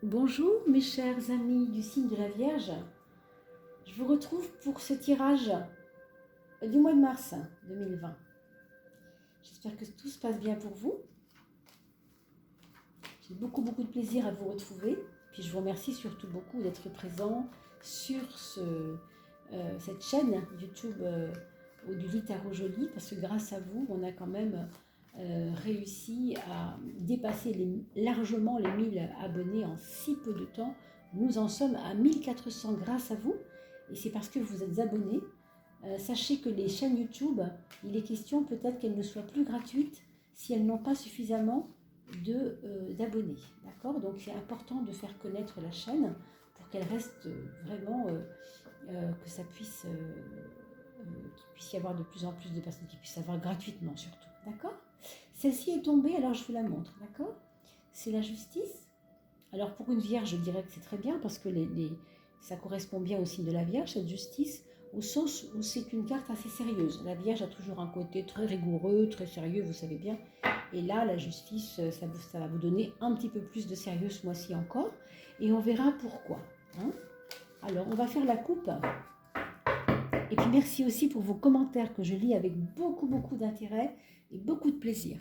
Bonjour mes chers amis du signe de la Vierge, je vous retrouve pour ce tirage du mois de mars 2020. J'espère que tout se passe bien pour vous. J'ai beaucoup de plaisir à vous retrouver. Puis je vous remercie surtout beaucoup d'être présent sur cette chaîne YouTube Odile Tarot Jolie, parce que grâce à vous, on a quand même réussi à dépasser largement les 1000 abonnés en si peu de temps. Nous en sommes à 1400 grâce à vous, et c'est parce que vous êtes abonnés. Sachez que les chaînes YouTube, il est question peut-être qu'elles ne soient plus gratuites si elles n'ont pas suffisamment d'abonnés. D'accord? Donc c'est important de faire connaître la chaîne pour qu'elle reste vraiment, que ça puisse, qu'il puisse y avoir de plus en plus de personnes qui puissent avoir gratuitement surtout. D'accord? Celle-ci est tombée, alors je vous la montre. D'accord? C'est la justice. Alors pour une vierge, je dirais que c'est très bien parce que ça correspond bien au signe de la Vierge, cette justice, au sens où c'est une carte assez sérieuse. La Vierge a toujours un côté très rigoureux, très sérieux, vous savez bien. Et là, la justice, ça va vous donner un petit peu plus de sérieux ce mois-ci encore. Et on verra pourquoi. Hein. Alors, on va faire la coupe. Et puis, merci aussi pour vos commentaires que je lis avec beaucoup d'intérêt et beaucoup de plaisir.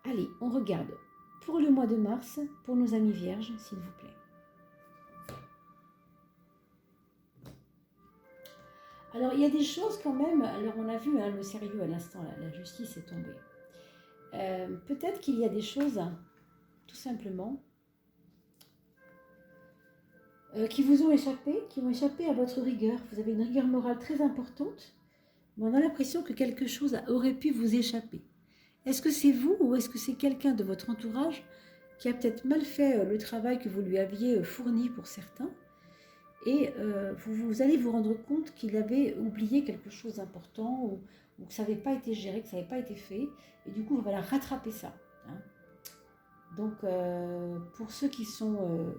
Allez, on regarde pour le mois de mars, pour nos amis vierges, s'il vous plaît. Alors, il y a des choses quand même, alors on a vu le sérieux à l'instant, la justice est tombée. Peut-être qu'il y a des choses, tout simplement, qui vous ont échappé, qui ont échappé à votre rigueur. Vous avez une rigueur morale très importante, mais on a l'impression que quelque chose aurait pu vous échapper. Est-ce que c'est vous ou est-ce que c'est quelqu'un de votre entourage qui a peut-être mal fait le travail que vous lui aviez fourni pour certains, et vous allez vous rendre compte qu'il avait oublié quelque chose d'important, ou que ça n'avait pas été géré, que ça n'avait pas été fait, et du coup, on va la rattraper ça. Hein. Donc, pour ceux qui sont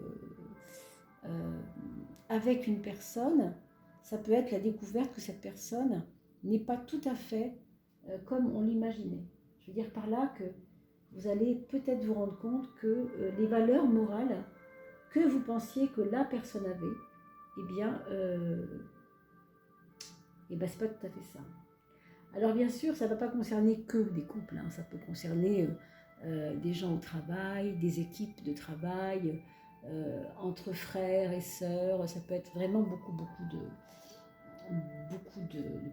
avec une personne, ça peut être la découverte que cette personne n'est pas tout à fait comme on l'imaginait. Je veux dire par là que vous allez peut-être vous rendre compte que les valeurs morales que vous pensiez que la personne avait, eh bien, c'est pas tout à fait ça. Alors bien sûr, ça ne va pas concerner que des couples, hein. Ça peut concerner des gens au travail, des équipes de travail, entre frères et sœurs. Ça peut être vraiment beaucoup de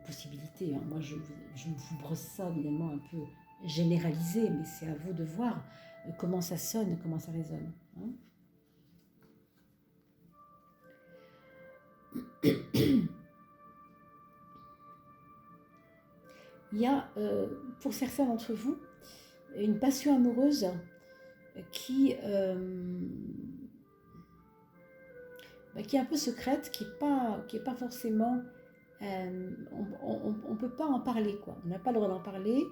possibilités. Hein. Moi, je vous brosse ça évidemment un peu généralisé, mais c'est à vous de voir comment ça sonne, comment ça résonne. Hein. Il y a, pour certains d'entre vous, une passion amoureuse qui est un peu secrète, qui est pas forcément... on ne peut pas en parler, quoi. On n'a pas le droit d'en parler,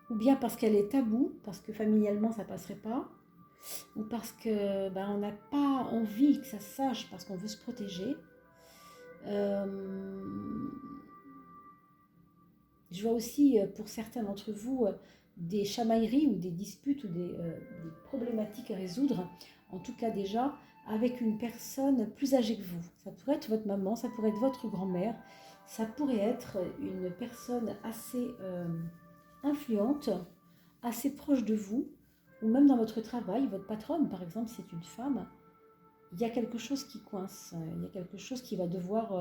ou bien parce qu'elle est taboue, parce que familialement ça passerait pas, ou parce que on n'a pas envie que ça se sache, parce qu'on veut se protéger. Je vois aussi pour certains d'entre vous des chamailleries ou des disputes ou des problématiques à résoudre, en tout cas déjà avec une personne plus âgée que vous. Ça pourrait être votre maman, ça pourrait être votre grand-mère, ça pourrait être une personne assez influente, assez proche de vous, ou même dans votre travail, votre patronne par exemple, c'est une femme. Il y a quelque chose qui coince, il y a quelque chose qui va devoir...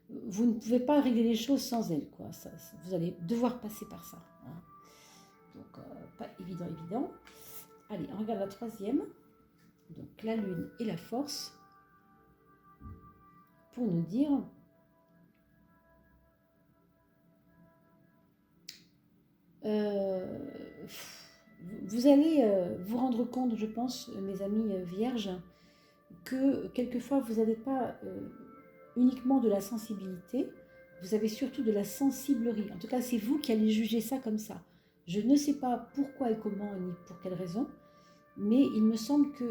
vous ne pouvez pas régler les choses sans elle, quoi. Vous allez devoir passer par ça. Hein. Donc, pas évident. Allez, on regarde la troisième. Donc, la lune et la force. Pour nous dire... vous allez vous rendre compte, je pense, mes amis vierges, que quelquefois, vous n'avez pas... uniquement de la sensibilité, vous avez surtout de la sensiblerie. En tout cas, c'est vous qui allez juger ça comme ça. Je ne sais pas pourquoi et comment, ni pour quelle raison, mais il me semble que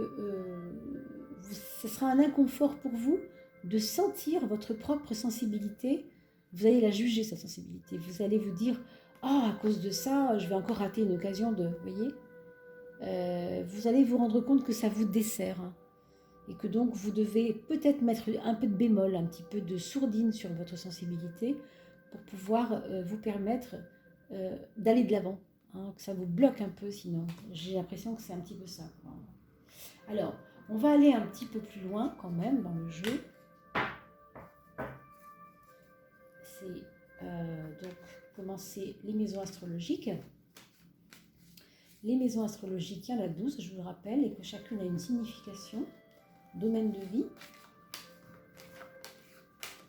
ce sera un inconfort pour vous de sentir votre propre sensibilité. Vous allez la juger, sa sensibilité. Vous allez vous dire, ah, à cause de ça, je vais encore rater une occasion de... Vous voyez vous allez vous rendre compte que ça vous dessert. Hein, et que donc vous devez peut-être mettre un peu de bémol, un petit peu de sourdine sur votre sensibilité pour pouvoir vous permettre d'aller de l'avant. Hein, que ça vous bloque un peu sinon. J'ai l'impression que c'est un petit peu ça. Quoi. Alors, on va aller un petit peu plus loin quand même dans le jeu. C'est donc commencer les maisons astrologiques. Les maisons astrologiques, il y en a 12, je vous le rappelle, et que chacune a une signification. Domaine de vie.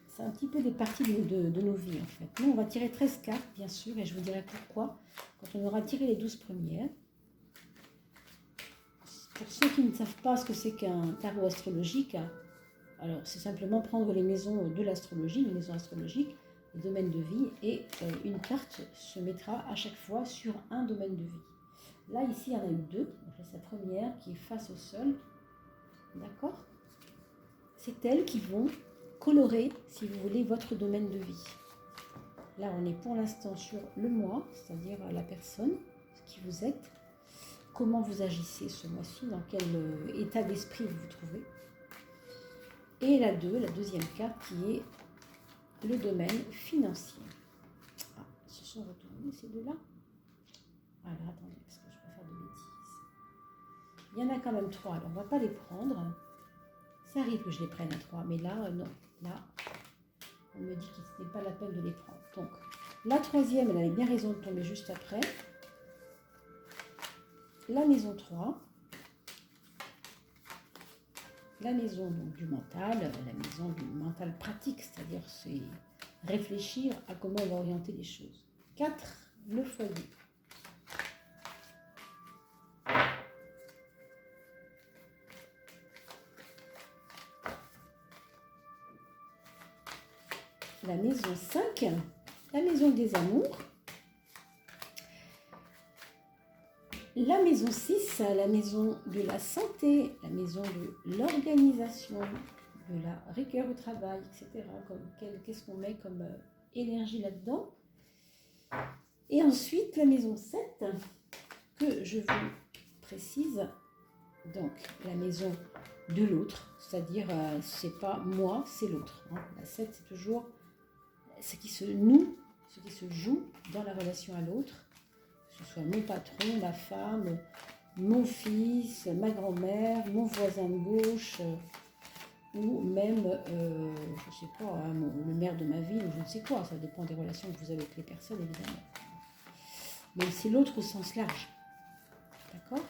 C'est un petit peu des parties de nos vies en fait. Nous, on va tirer 13 cartes, bien sûr, et je vous dirai pourquoi quand on aura tiré les 12 premières. Pour ceux qui ne savent pas ce que c'est qu'un tarot astrologique, alors c'est simplement prendre les maisons de l'astrologie, les maisons astrologiques, les domaines de vie, et une carte se mettra à chaque fois sur un domaine de vie. Là, ici, il y en a eu 2. Donc, c'est la première qui est face au sol. D'accord ? C'est elles qui vont colorer, si vous voulez, votre domaine de vie. Là, on est pour l'instant sur le moi, c'est-à-dire la personne, qui vous êtes, comment vous agissez ce mois-ci, dans quel état d'esprit vous vous trouvez. Et la deuxième carte, qui est le domaine financier. Ah, ils se sont retournés ces deux-là. Alors, attendez, parce que je peux faire de bêtises. Il y en a quand même 3, alors on ne va pas les prendre. Ça arrive que je les prenne à 3, mais là, non. Là, on me dit qu'il n'était pas la peine de les prendre. Donc, la troisième, elle avait bien raison de tomber juste après. La maison 3. La maison donc, du mental, la maison du mental pratique, c'est-à-dire c'est réfléchir à comment on va orienter les choses. 4, le foyer. La maison 5, la maison des amours. La maison 6, la maison de la santé, la maison de l'organisation, de la rigueur au travail, etc. Qu'est-ce qu'on met comme énergie là-dedans. Et ensuite, la maison 7, que je vous précise, donc la maison de l'autre, c'est-à-dire c'est pas moi, c'est l'autre. Hein. La 7, c'est toujours ce qui se noue, ce qui se joue dans la relation à l'autre, que ce soit mon patron, ma femme, mon fils, ma grand-mère, mon voisin de gauche, ou même, je ne sais pas, hein, le maire de ma ville, ou je ne sais quoi, ça dépend des relations que vous avez avec les personnes, évidemment. Mais c'est l'autre au sens large. D'accord ?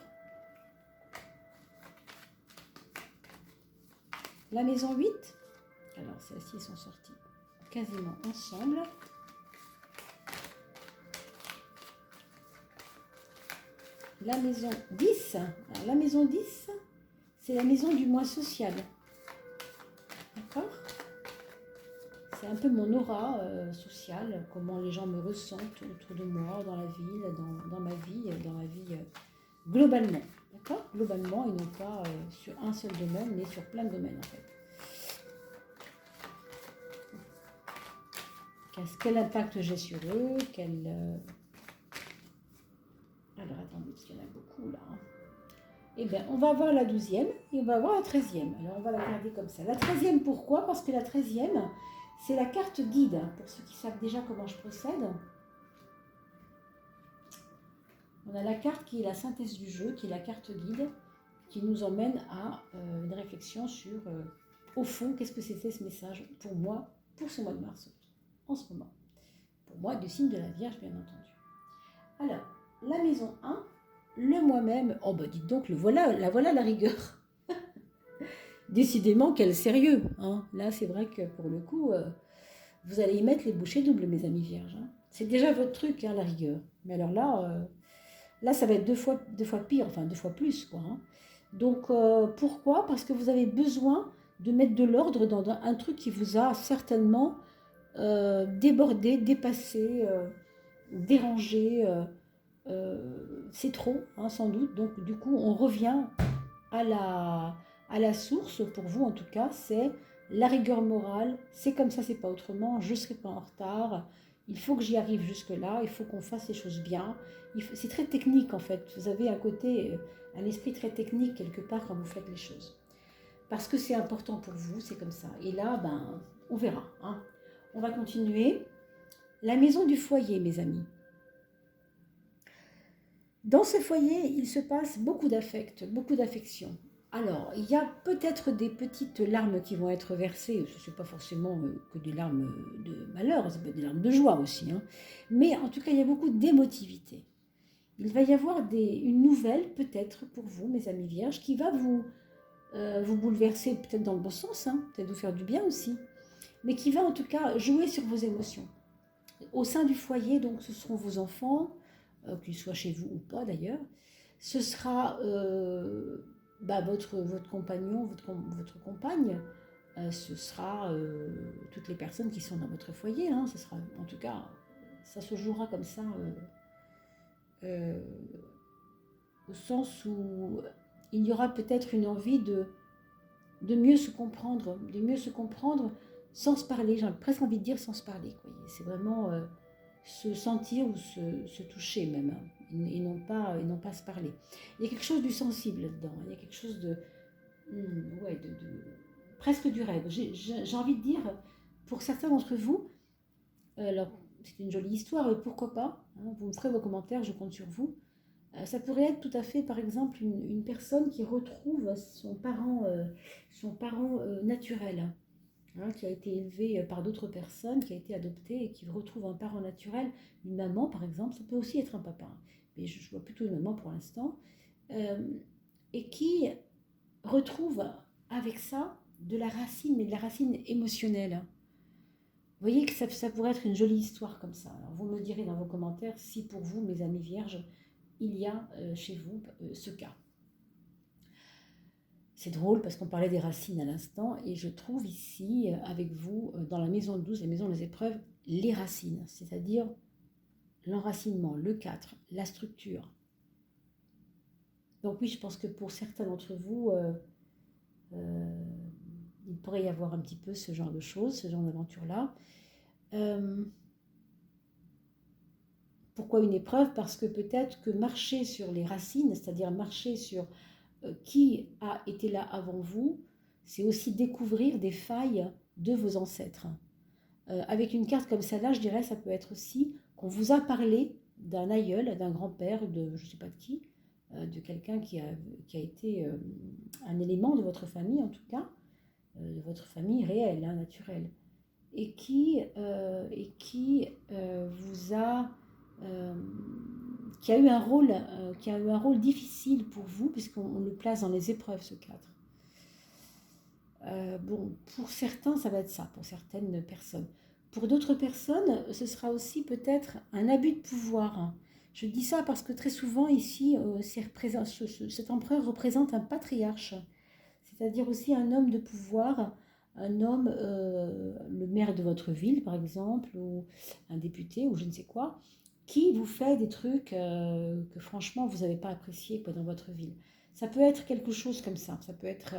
La maison 8, alors celles-ci sont sorties quasiment ensemble. La maison 10, alors la maison 10, c'est la maison du moi social. D'accord ? C'est un peu mon aura sociale, comment les gens me ressentent autour de moi, dans la ville, dans ma vie globalement. D'accord ? Globalement et non pas sur un seul domaine, mais sur plein de domaines en fait. Quel impact j'ai sur eux, Alors attendez, parce qu'il y en a beaucoup là. Hein. Eh bien, on va voir la 12e et on va voir la 13e. Alors on va la garder comme ça. La 13e, pourquoi ? Parce que la 13e, c'est la carte guide. Pour ceux qui savent déjà comment je procède. On a la carte qui est la synthèse du jeu, qui est la carte guide, qui nous emmène à une réflexion sur, au fond, qu'est-ce que c'était ce message pour moi, pour ce mois de mars, en ce moment. Pour moi, du signe de la Vierge, bien entendu. Alors, la maison 1, le moi-même. Oh, bah dites donc, voilà la rigueur. Décidément, quel sérieux. Hein. Là, c'est vrai que pour le coup, vous allez y mettre les bouchées doubles, mes amis vierges. Hein. C'est déjà votre truc, hein, la rigueur. Mais alors là, ça va être deux fois pire, enfin 2 fois plus, quoi. Hein. Donc, pourquoi ? Parce que vous avez besoin de mettre de l'ordre dans un truc qui vous a certainement débordé, dépassé, dérangé. C'est trop, hein, sans doute. Donc, du coup, on revient à la source, pour vous en tout cas, c'est la rigueur morale. C'est comme ça, c'est pas autrement. Je ne serai pas en retard. Il faut que j'y arrive jusque-là. Il faut qu'on fasse les choses bien. C'est très technique, en fait. Vous avez un côté un esprit très technique quelque part quand vous faites les choses. Parce que c'est important pour vous, c'est comme ça. Et là, ben, on verra. Hein. On va continuer. La maison du foyer, mes amis. Dans ce foyer, il se passe beaucoup d'affect, beaucoup d'affection. Alors, il y a peut-être des petites larmes qui vont être versées, ce n'est pas forcément que des larmes de malheur, ça peut être des larmes de joie aussi, hein. Mais en tout cas, il y a beaucoup d'émotivité. Il va y avoir une nouvelle, peut-être pour vous, mes amis vierges, qui va vous bouleverser, peut-être dans le bon sens, hein, peut-être vous faire du bien aussi, mais qui va en tout cas jouer sur vos émotions. Au sein du foyer, donc, ce seront vos enfants, qu'ils soient chez vous ou pas d'ailleurs. Ce sera votre compagnon, votre compagne. Ce sera toutes les personnes qui sont dans votre foyer. Hein. Ce sera, en tout cas, ça se jouera comme ça, au sens où il y aura peut-être une envie de mieux se comprendre, sans se parler. J'ai presque envie de dire sans se parler. C'est vraiment se sentir ou se toucher même, hein, et non pas se parler. Il y a quelque chose du sensible là-dedans, il y a quelque chose de presque du rêve. J'ai envie de dire, pour certains d'entre vous, alors c'est une jolie histoire, et pourquoi pas, hein, vous me ferez vos commentaires, je compte sur vous. Ça pourrait être tout à fait, par exemple, une personne qui retrouve son parent naturel, hein, qui a été élevé par d'autres personnes, qui a été adopté et qui retrouve un parent naturel, une maman par exemple, ça peut aussi être un papa, hein, mais je vois plutôt une maman pour l'instant, et qui retrouve avec ça de la racine, mais de la racine émotionnelle. Vous voyez que ça pourrait être une jolie histoire comme ça. Alors vous me direz dans vos commentaires si pour vous, mes amis vierges, il y a chez vous ce cas. C'est drôle parce qu'on parlait des racines à l'instant et je trouve ici avec vous, dans la maison 12, la maison des épreuves, les racines, c'est-à-dire l'enracinement, le 4, la structure. Donc oui, je pense que pour certains d'entre vous, il pourrait y avoir un petit peu ce genre de choses, ce genre d'aventure-là. Pourquoi une épreuve? Parce que peut-être que marcher sur les racines, c'est-à-dire marcher sur qui a été là avant vous, c'est aussi découvrir des failles de vos ancêtres. Avec une carte comme celle-là, je dirais, ça peut être aussi qu'on vous a parlé d'un aïeul, d'un grand-père, de je ne sais pas de qui, de quelqu'un qui a été un élément de votre famille, en tout cas, de votre famille réelle, hein, naturelle, et qui vous a... qui a eu un rôle difficile pour vous, puisqu'on le place dans les épreuves, ce cadre. Bon, pour certains, ça va être ça, pour certaines personnes. Pour d'autres personnes, ce sera aussi peut-être un abus de pouvoir. Je dis ça parce que très souvent, ici, cet empereur représente un patriarche, c'est-à-dire aussi un homme de pouvoir, un homme, le maire de votre ville, par exemple, ou un député, ou je ne sais quoi, qui vous fait des trucs que franchement, vous n'avez pas apprécié dans votre ville. Ça peut être quelque chose comme ça, ça peut être...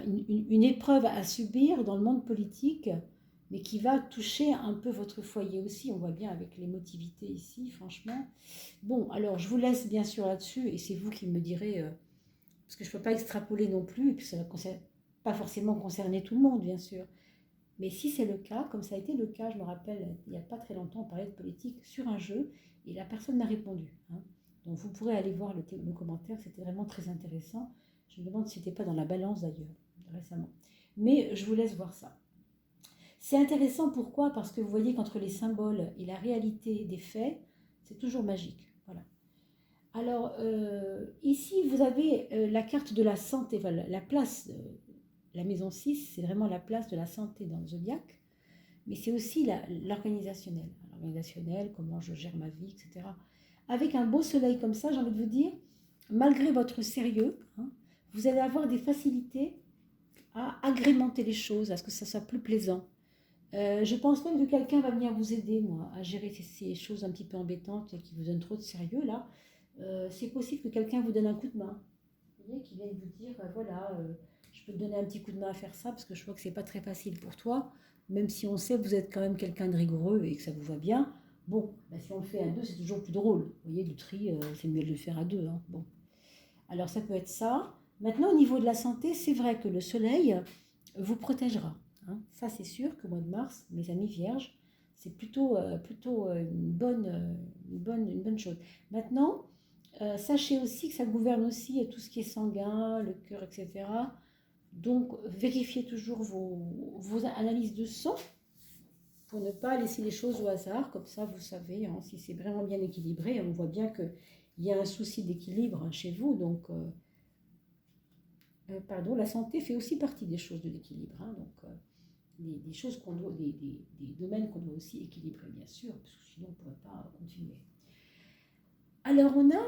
une épreuve à subir dans le monde politique, mais qui va toucher un peu votre foyer aussi. On voit bien avec l'émotivité ici, franchement. Bon, alors je vous laisse bien sûr là-dessus, et c'est vous qui me direz, parce que je ne peux pas extrapoler non plus, et puis ça ne va pas forcément concerner tout le monde, bien sûr. Mais si c'est le cas, comme ça a été le cas, je me rappelle, il n'y a pas très longtemps, on parlait de politique sur un jeu, et la personne m'a répondu. Hein. Donc vous pourrez aller voir le commentaire, c'était vraiment très intéressant. Je me demande si c'était pas dans la balance d'ailleurs, récemment. Mais je vous laisse voir ça. C'est intéressant, pourquoi? Parce que vous voyez qu'entre les symboles et la réalité des faits, c'est toujours magique. Voilà. Alors, ici, vous avez la carte de la santé, enfin, la place, la maison 6, c'est vraiment la place de la santé dans le zodiaque, mais c'est aussi l'organisationnel. L'organisationnel, comment je gère ma vie, etc. Avec un beau soleil comme ça, j'ai envie de vous dire, malgré votre sérieux, hein, vous allez avoir des facilités à agrémenter les choses, à ce que ça soit plus plaisant. Je pense même que quelqu'un va venir vous aider, moi, à gérer ces choses un petit peu embêtantes et qui vous donnent trop de sérieux, là. C'est possible que quelqu'un vous donne un coup de main. Vous voyez, qui vienne vous dire, voilà, je peux te donner un petit coup de main à faire ça, parce que je vois que c'est pas très facile pour toi, même si on sait que vous êtes quand même quelqu'un de rigoureux et que ça vous va bien. Bon, bah, si on le fait à deux, c'est toujours plus drôle. Vous voyez, du tri, c'est mieux de le faire à deux, hein. Bon. Alors ça peut être ça. Maintenant, au niveau de la santé, c'est vrai que le soleil vous protégera, hein. Ça, c'est sûr qu'au mois de mars, mes amis vierges, c'est plutôt une bonne chose. Maintenant, sachez aussi que ça gouverne aussi tout ce qui est sanguin, le cœur, etc. Donc, vérifiez toujours vos analyses de sang pour ne pas laisser les choses au hasard. Comme ça, vous savez, hein, si c'est vraiment bien équilibré. On voit bien qu'il y a un souci d'équilibre, hein, chez vous. Donc, pardon, la santé fait aussi partie des choses de l'équilibre, hein. Donc, des choses qu'on doit, des domaines qu'on doit aussi équilibrer, bien sûr, parce que sinon on ne pourrait pas continuer. Alors, on a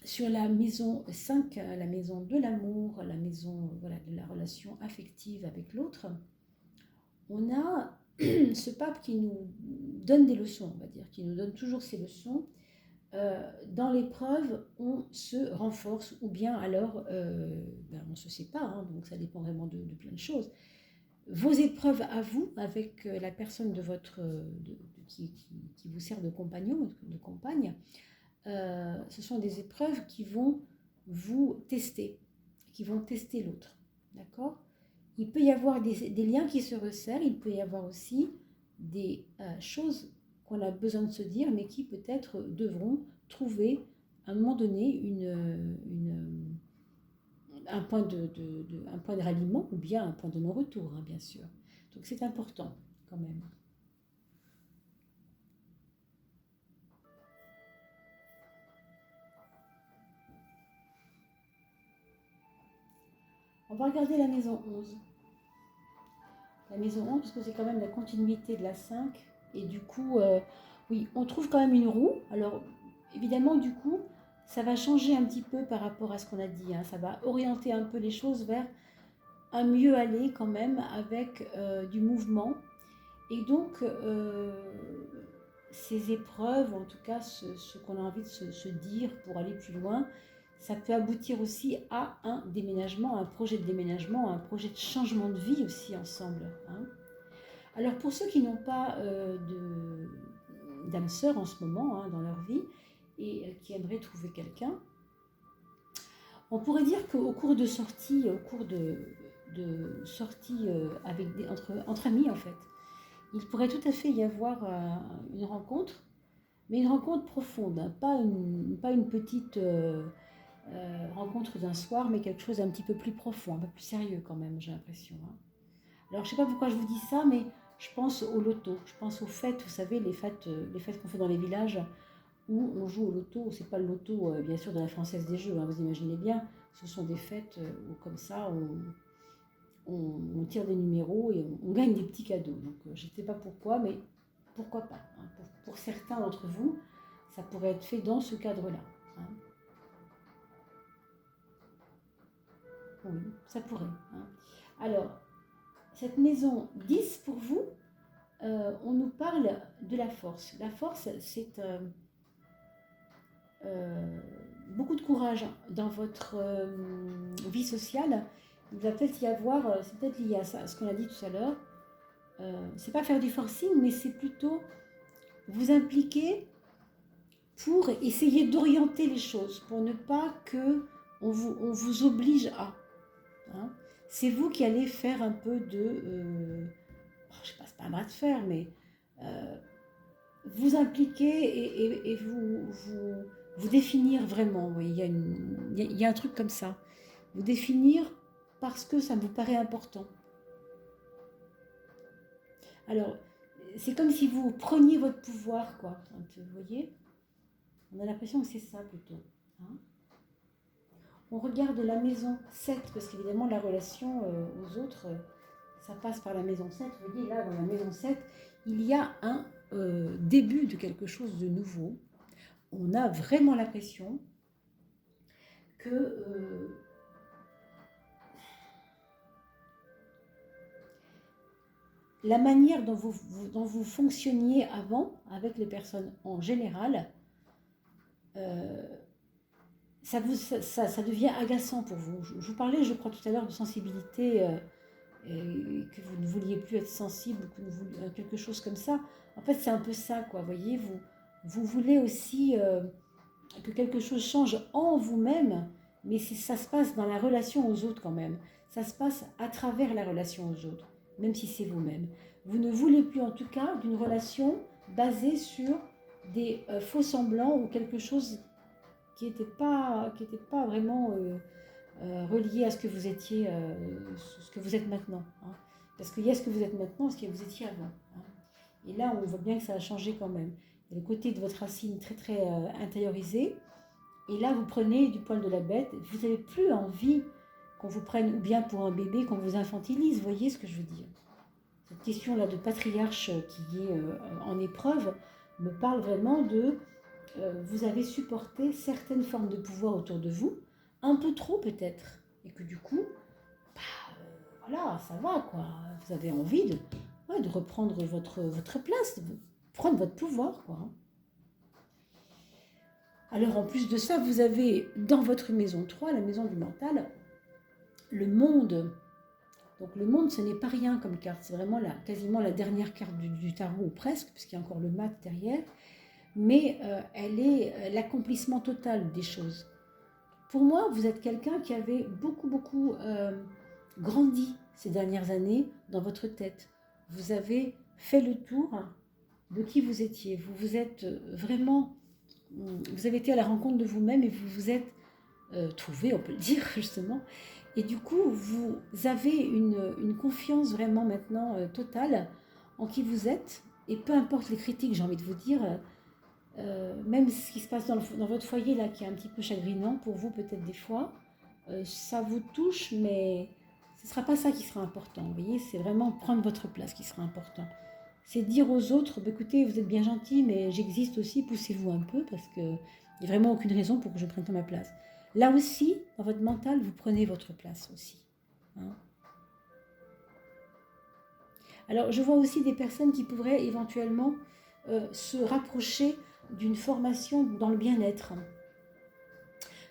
sur la maison 5, la maison de l'amour, la maison, voilà, de la relation affective avec l'autre, on a ce pape qui nous donne des leçons, on va dire, qui nous donne toujours ces leçons. Dans l'épreuve, on se renforce ou bien alors on ne se sépare, hein, donc ça dépend vraiment de plein de choses. Vos épreuves à vous, avec la personne de votre, qui vous sert de compagnon, de compagne, ce sont des épreuves qui vont vous tester, qui vont tester l'autre. D'accord? Il peut y avoir des liens qui se resserrent, il peut y avoir aussi des choses qu'on a besoin de se dire, mais qui peut-être devront trouver à un moment donné un point de ralliement ou bien un point de non-retour, hein, bien sûr. Donc c'est important quand même. On va regarder la maison 11. La maison 11, parce que c'est quand même la continuité de la 5. Et du coup, oui, on trouve quand même une roue. Alors, évidemment, du coup, ça va changer un petit peu par rapport à ce qu'on a dit, hein. Ça va orienter un peu les choses vers un mieux aller quand même avec du mouvement. Et donc, ces épreuves, en tout cas ce qu'on a envie de se dire pour aller plus loin, ça peut aboutir aussi à un déménagement, un projet de déménagement, un projet de changement de vie aussi ensemble, hein. Alors pour ceux qui n'ont pas d'âme sœur en ce moment, hein, dans leur vie et qui aimeraient trouver quelqu'un, on pourrait dire qu'au cours de sorties, sorties entre amis en fait, il pourrait tout à fait y avoir une rencontre, mais une rencontre profonde, hein, pas une petite rencontre d'un soir, mais quelque chose d'un petit peu plus profond, un peu plus sérieux quand même, j'ai l'impression, hein. Alors je ne sais pas pourquoi je vous dis ça, mais je pense au loto, je pense aux fêtes, vous savez, les fêtes qu'on fait dans les villages où on joue au loto. C'est pas le loto, bien sûr, de la Française des Jeux, hein, vous imaginez bien, ce sont des fêtes où comme ça, on tire des numéros et on gagne des petits cadeaux. Donc je ne sais pas pourquoi, mais pourquoi pas, hein. Pour certains d'entre vous, ça pourrait être fait dans ce cadre-là, hein. Oui, ça pourrait, hein. Alors, cette maison 10 pour vous, on nous parle de la force. La force, c'est beaucoup de courage dans votre vie sociale. Il va peut-être y avoir, c'est peut-être lié à ça, à ce qu'on a dit tout à l'heure. C'est pas faire du forcing, mais c'est plutôt vous impliquer pour essayer d'orienter les choses, pour ne pas que on vous oblige à, hein. C'est vous qui allez faire un peu je sais pas, c'est pas un bras de fer, mais vous impliquer et vous définir vraiment. Oui, il y a un truc comme ça. Vous définir parce que ça vous paraît important. Alors, c'est comme si vous preniez votre pouvoir, quoi. Vous voyez? On a l'impression que c'est ça plutôt, hein. On regarde la maison 7, parce qu'évidemment, la relation aux autres, ça passe par la maison 7. Vous voyez, là, dans la maison 7, il y a un début de quelque chose de nouveau. On a vraiment l'impression que la manière dont vous fonctionniez avant avec les personnes en général, ça devient agaçant pour vous. Je vous parlais, je crois, tout à l'heure de sensibilité que vous ne vouliez plus être sensible, ou que vous vouliez, quelque chose comme ça. En fait, c'est un peu ça, quoi. Voyez, vous voulez aussi que quelque chose change en vous-même, mais ça se passe dans la relation aux autres quand même. Ça se passe à travers la relation aux autres, même si c'est vous-même. Vous ne voulez plus en tout cas d'une relation basée sur des faux semblants ou quelque chose qui n'était pas vraiment relié à ce que vous étiez, ce que vous êtes maintenant. Hein. Parce qu'il y a ce que vous êtes maintenant, ce que vous étiez avant. Hein. Et là, on voit bien que ça a changé quand même. Il y a le côté de votre racine très très intériorisé. Et là, vous prenez du poil de la bête. Vous n'avez plus envie qu'on vous prenne ou bien pour un bébé, qu'on vous infantilise. Vous voyez ce que je veux dire? Cette question-là de patriarche qui est en épreuve me parle vraiment de vous avez supporté certaines formes de pouvoir autour de vous, un peu trop peut-être, et que du coup, voilà, ça va quoi. Vous avez envie de reprendre votre place, de prendre votre pouvoir quoi. Alors en plus de ça, vous avez dans votre maison 3, la maison du mental, le monde. Donc le monde, ce n'est pas rien comme carte, c'est vraiment quasiment la dernière carte du tarot, ou presque, puisqu'il y a encore le mat derrière, mais elle est l'accomplissement total des choses. Pour moi, vous êtes quelqu'un qui avait beaucoup grandi ces dernières années dans votre tête. Vous avez fait le tour de qui vous étiez. Vous vous êtes vraiment... Vous avez été à la rencontre de vous-même et vous vous êtes trouvé, on peut le dire justement. Et du coup, vous avez une confiance vraiment maintenant totale en qui vous êtes. Et peu importe les critiques, j'ai envie de vous dire, même ce qui se passe dans votre foyer là, qui est un petit peu chagrinant pour vous peut-être des fois, ça vous touche, mais ce ne sera pas ça qui sera important. Vous voyez, c'est vraiment prendre votre place qui sera important. C'est dire aux autres, bah, écoutez, vous êtes bien gentils, mais j'existe aussi, poussez-vous un peu, parce qu'il n'y a vraiment aucune raison pour que je prenne ma place. Là aussi, dans votre mental, vous prenez votre place aussi. Hein. Alors, je vois aussi des personnes qui pourraient éventuellement se rapprocher d'une formation dans le bien-être.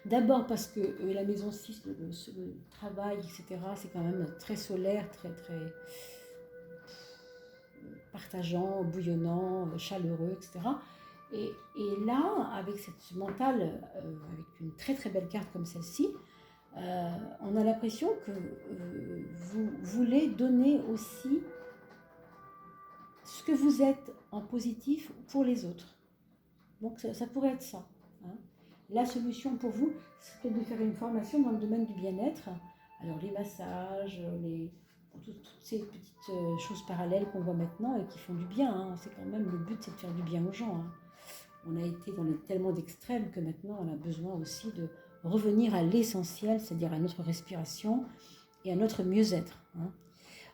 D'abord parce que la maison 6, le travail, etc., c'est quand même très solaire, très partageant, bouillonnant, chaleureux, etc. Et là, avec ce mental, avec une très belle carte comme celle-ci, on a l'impression que vous voulez donner aussi ce que vous êtes en positif pour les autres. Donc ça pourrait être ça. Hein. La solution pour vous, c'est de faire une formation dans le domaine du bien-être. Alors les massages, toutes ces petites choses parallèles qu'on voit maintenant et qui font du bien. Hein. C'est quand même le but, c'est de faire du bien aux gens. Hein. On a été dans tellement d'extrêmes que maintenant on a besoin aussi de revenir à l'essentiel, c'est-à-dire à notre respiration et à notre mieux-être. Hein.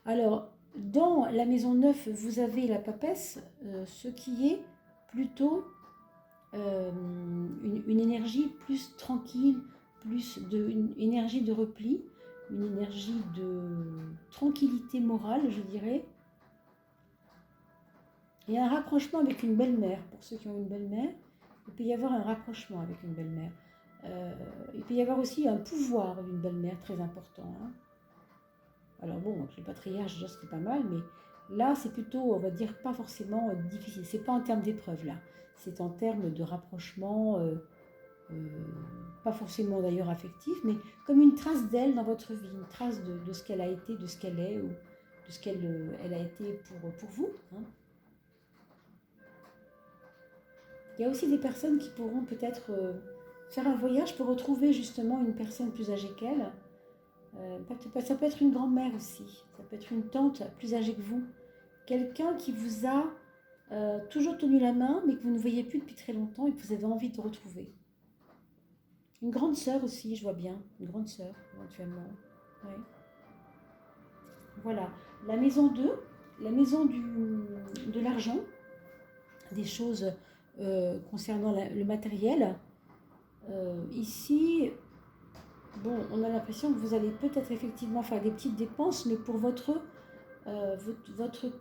Alors, dans la maison 9, vous avez la papesse, ce qui est plutôt une énergie plus tranquille, une énergie de repli, une énergie de tranquillité morale, je dirais. Et un rapprochement avec une belle-mère, pour ceux qui ont une belle-mère, il peut y avoir un rapprochement avec une belle-mère. Il peut y avoir aussi un pouvoir d'une belle-mère très important. Hein. Alors bon, le patriarche, déjà c'était pas mal, mais là c'est plutôt, on va dire, pas forcément difficile. C'est pas en termes d'épreuve là, c'est en termes de rapprochement, pas forcément d'ailleurs affectif, mais comme une trace d'elle dans votre vie, une trace de ce qu'elle a été, de ce qu'elle est, ou de ce qu'elle a été pour vous. Hein. Il y a aussi des personnes qui pourront peut-être faire un voyage pour retrouver justement une personne plus âgée qu'elle. Ça peut être une grand-mère aussi, ça peut être une tante plus âgée que vous. Quelqu'un qui vous a toujours tenu la main, mais que vous ne voyez plus depuis très longtemps et que vous avez envie de retrouver. Une grande sœur aussi, je vois bien, une grande sœur éventuellement. Ouais. Voilà, la maison 2, la maison de l'argent, des choses concernant le matériel. Ici, bon, on a l'impression que vous allez peut-être effectivement faire des petites dépenses, mais pour votre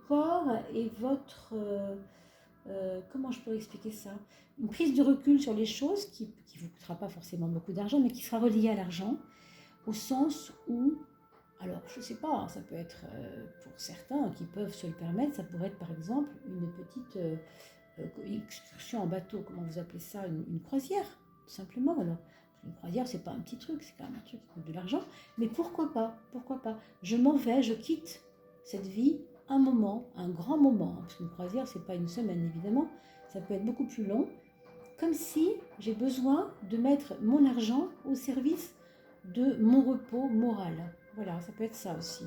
corps et votre... comment je pourrais expliquer ça? Une prise de recul sur les choses qui ne vous coûtera pas forcément beaucoup d'argent, mais qui sera reliée à l'argent, au sens où Alors, je ne sais pas, ça peut être pour certains qui peuvent se le permettre, ça pourrait être par exemple une petite excursion en bateau, comment vous appelez ça, une croisière, tout simplement. Alors, une croisière, c'est pas un petit truc, c'est quand même un truc qui coûte de l'argent, mais pourquoi pas, pourquoi pas. Je m'en vais, je quitte cette vie un moment, un grand moment, parce qu'une croisière, c'est pas une semaine évidemment, ça peut être beaucoup plus long, comme si j'ai besoin de mettre mon argent au service de mon repos moral. Voilà, ça peut être ça aussi.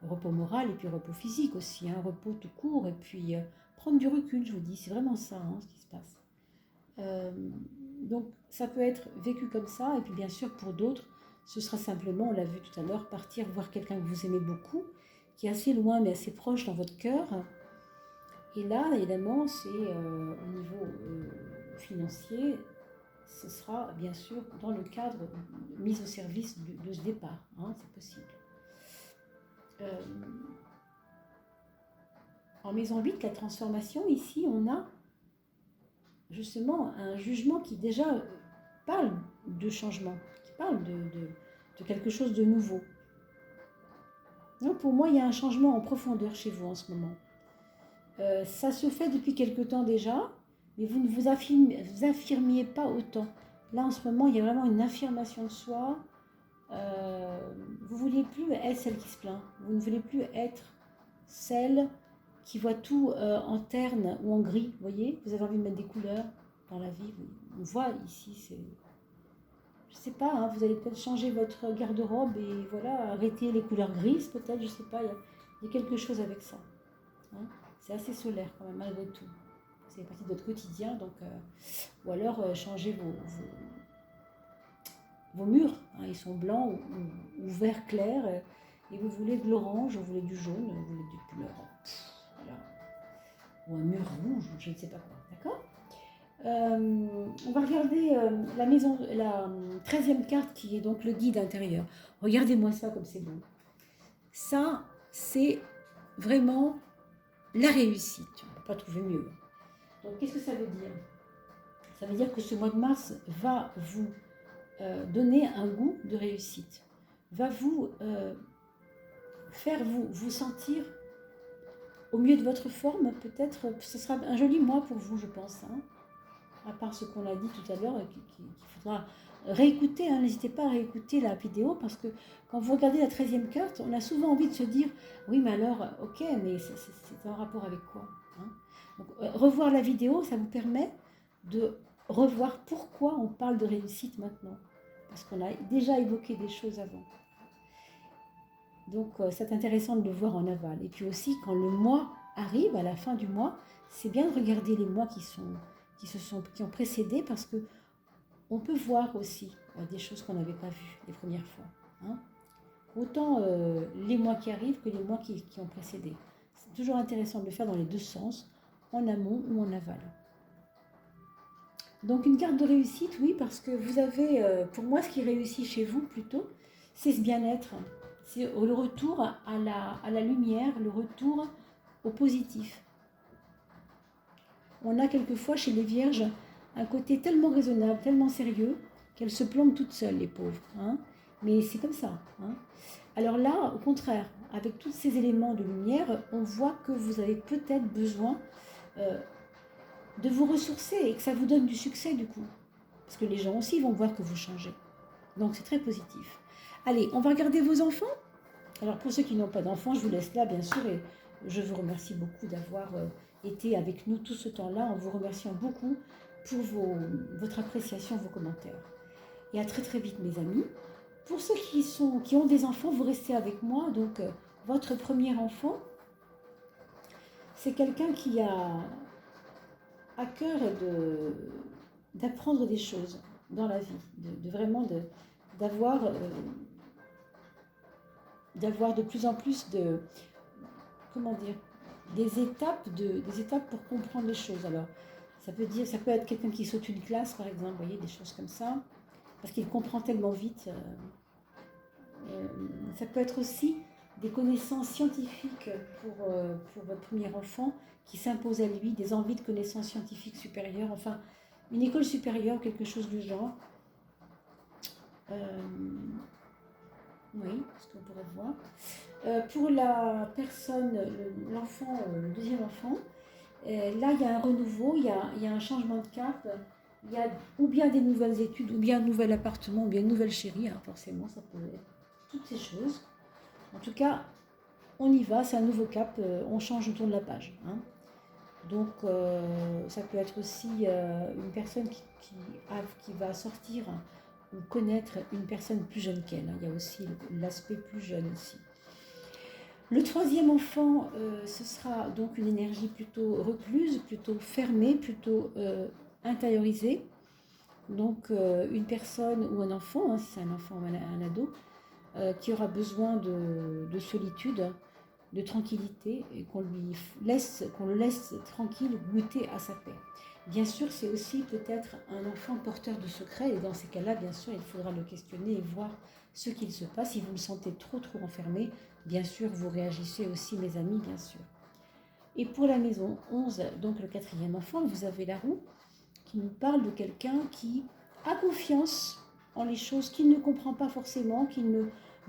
Repos moral et puis repos physique aussi, un repos tout court et puis prendre du recul, je vous dis, c'est vraiment ça ce qui se passe. Euh, donc ça peut être vécu comme ça et puis bien sûr pour d'autres, ce sera simplement, on l'a vu tout à l'heure, partir voir quelqu'un que vous aimez beaucoup, qui est assez loin mais assez proche dans votre cœur. Et là, évidemment, c'est au niveau financier, ce sera bien sûr dans le cadre mis au service de ce départ, hein, c'est possible. En maison 8, la transformation, ici, on a justement un jugement qui déjà parle de changement, qui parle de quelque chose de nouveau. Donc pour moi, il y a un changement en profondeur chez vous en ce moment. Ça se fait depuis quelque temps déjà, mais vous ne vous affirmiez pas autant. Là, en ce moment, il y a vraiment une affirmation de soi. Vous ne voulez plus être celle qui se plaint. Vous ne voulez plus être celle qui voit tout en terne ou en gris. Vous voyez, vous avez envie de mettre des couleurs dans la vie. On voit ici, c'est... Je sais pas, hein, vous allez peut-être changer votre garde-robe et voilà, arrêter les couleurs grises peut-être, je sais pas, il y a quelque chose avec ça. Hein. C'est assez solaire quand même, malgré tout. C'est partie de votre quotidien, donc... ou alors changer vos murs, hein, ils sont blancs ou vert clair, et vous voulez de l'orange, vous voulez du jaune, vous voulez des couleurs, voilà. Ou un mur rouge, je ne sais pas quoi, d'accord. On va regarder la 13e carte qui est donc le guide intérieur. Regardez-moi ça comme c'est beau. Ça, c'est vraiment la réussite. On ne peut pas trouver mieux. Donc, qu'est-ce que ça veut dire? Ça veut dire que ce mois de mars va vous donner un goût de réussite, va vous faire vous sentir au mieux de votre forme. Peut-être ce sera un joli mois pour vous, je pense, hein, à part ce qu'on a dit tout à l'heure, qu'il faudra réécouter, hein. N'hésitez pas à réécouter la vidéo, parce que quand vous regardez la 13e carte, on a souvent envie de se dire, oui mais alors, ok, mais c'est en rapport avec quoi, hein. Donc, revoir la vidéo, ça vous permet de revoir pourquoi on parle de réussite maintenant. Parce qu'on a déjà évoqué des choses avant. Donc c'est intéressant de le voir en aval. Et puis aussi, quand le mois arrive, à la fin du mois, c'est bien de regarder les mois qui ont précédé, parce que on peut voir aussi des choses qu'on n'avait pas vues les premières fois. Hein. Autant les mois qui arrivent que les mois qui ont précédé. C'est toujours intéressant de le faire dans les deux sens, en amont ou en aval. Donc une carte de réussite, oui, parce que vous avez, pour moi, ce qui réussit chez vous plutôt, c'est ce bien-être. C'est le retour à la lumière, le retour au positif. On a quelquefois chez les vierges un côté tellement raisonnable, tellement sérieux, qu'elles se plantent toutes seules, les pauvres. Hein. Mais c'est comme ça. Hein. Alors là, au contraire, avec tous ces éléments de lumière, on voit que vous avez peut-être besoin de vous ressourcer et que ça vous donne du succès du coup. Parce que les gens aussi vont voir que vous changez. Donc c'est très positif. Allez, on va regarder vos enfants. Alors pour ceux qui n'ont pas d'enfants, je vous laisse là bien sûr, et je vous remercie beaucoup d'avoir été avec nous tout ce temps-là, en vous remerciant beaucoup pour votre appréciation, vos commentaires. Et à très très vite mes amis. Pour ceux qui ont des enfants, vous restez avec moi. Donc votre premier enfant, c'est quelqu'un qui a à cœur d'apprendre des choses dans la vie, d'avoir de plus en plus des étapes pour comprendre les choses. Alors, ça peut être quelqu'un qui saute une classe, par exemple, vous voyez, des choses comme ça, parce qu'il comprend tellement vite. Ça peut être aussi des connaissances scientifiques pour votre premier enfant qui s'impose à lui, des envies de connaissances scientifiques supérieures, enfin, une école supérieure, quelque chose du genre. Oui, ce qu'on pourrait voir. Pour la personne, l'enfant, le deuxième enfant, là il y a un renouveau, il y a un changement de cap, il y a ou bien des nouvelles études, ou bien un nouvel appartement, ou bien une nouvelle chérie, hein, forcément, ça peut être toutes ces choses. En tout cas, on y va, c'est un nouveau cap, on change, on tourne la page. Hein. Donc, ça peut être aussi une personne qui va sortir ou connaître une personne plus jeune qu'elle. Hein. Il y a aussi l'aspect plus jeune aussi. Le troisième enfant, ce sera donc une énergie plutôt recluse, plutôt fermée, plutôt intériorisée. Donc, une personne ou un enfant, hein, si c'est un enfant ou un ado, qui aura besoin de solitude, de tranquillité, et qu'on le laisse tranquille, goûter à sa paix. Bien sûr, c'est aussi peut-être un enfant porteur de secrets, et dans ces cas-là, bien sûr, il faudra le questionner et voir ce qu'il se passe. Si vous le sentez trop enfermé, bien sûr, vous réagissez aussi, mes amis, bien sûr. Et pour la maison 11, donc le quatrième enfant, vous avez la roue qui nous parle de quelqu'un qui a confiance en les choses qu'il ne comprend pas forcément, qu'il ne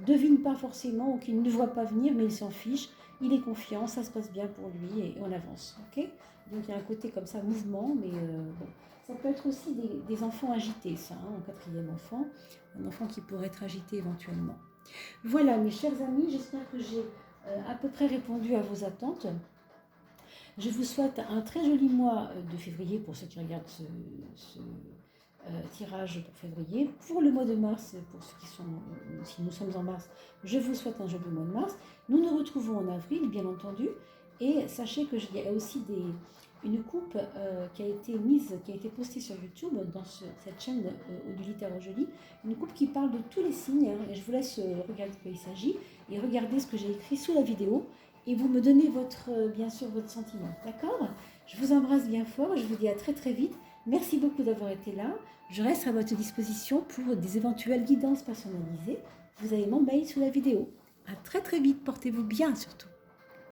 devine pas forcément ou qu'il ne voit pas venir, mais il s'en fiche. Il est confiant, ça se passe bien pour lui et on avance. Okay, donc il y a un côté comme ça, mouvement, mais bon. Ça peut être aussi des enfants agités, ça, hein, en quatrième enfant. Un enfant qui pourrait être agité éventuellement. Voilà, mes chers amis, j'espère que j'ai à peu près répondu à vos attentes. Je vous souhaite un très joli mois de février pour ceux qui regardent ce tirage pour février. Pour le mois de mars, pour ceux qui sont, si nous sommes en mars, je vous souhaite un joli mois de mars. Nous nous retrouvons en avril, bien entendu. Et sachez qu'il y a aussi une coupe qui a été postée sur YouTube dans cette chaîne Odulita Rojoli, une coupe qui parle de tous les signes. Hein, et je vous laisse regarder de quoi il s'agit et regarder ce que j'ai écrit sous la vidéo. Et vous me donnez bien sûr votre sentiment, d'accord? Je vous embrasse bien fort, je vous dis à très très vite. Merci beaucoup d'avoir été là. Je reste à votre disposition pour des éventuelles guidances personnalisées. Vous avez mon mail sous la vidéo. À très très vite, portez-vous bien surtout.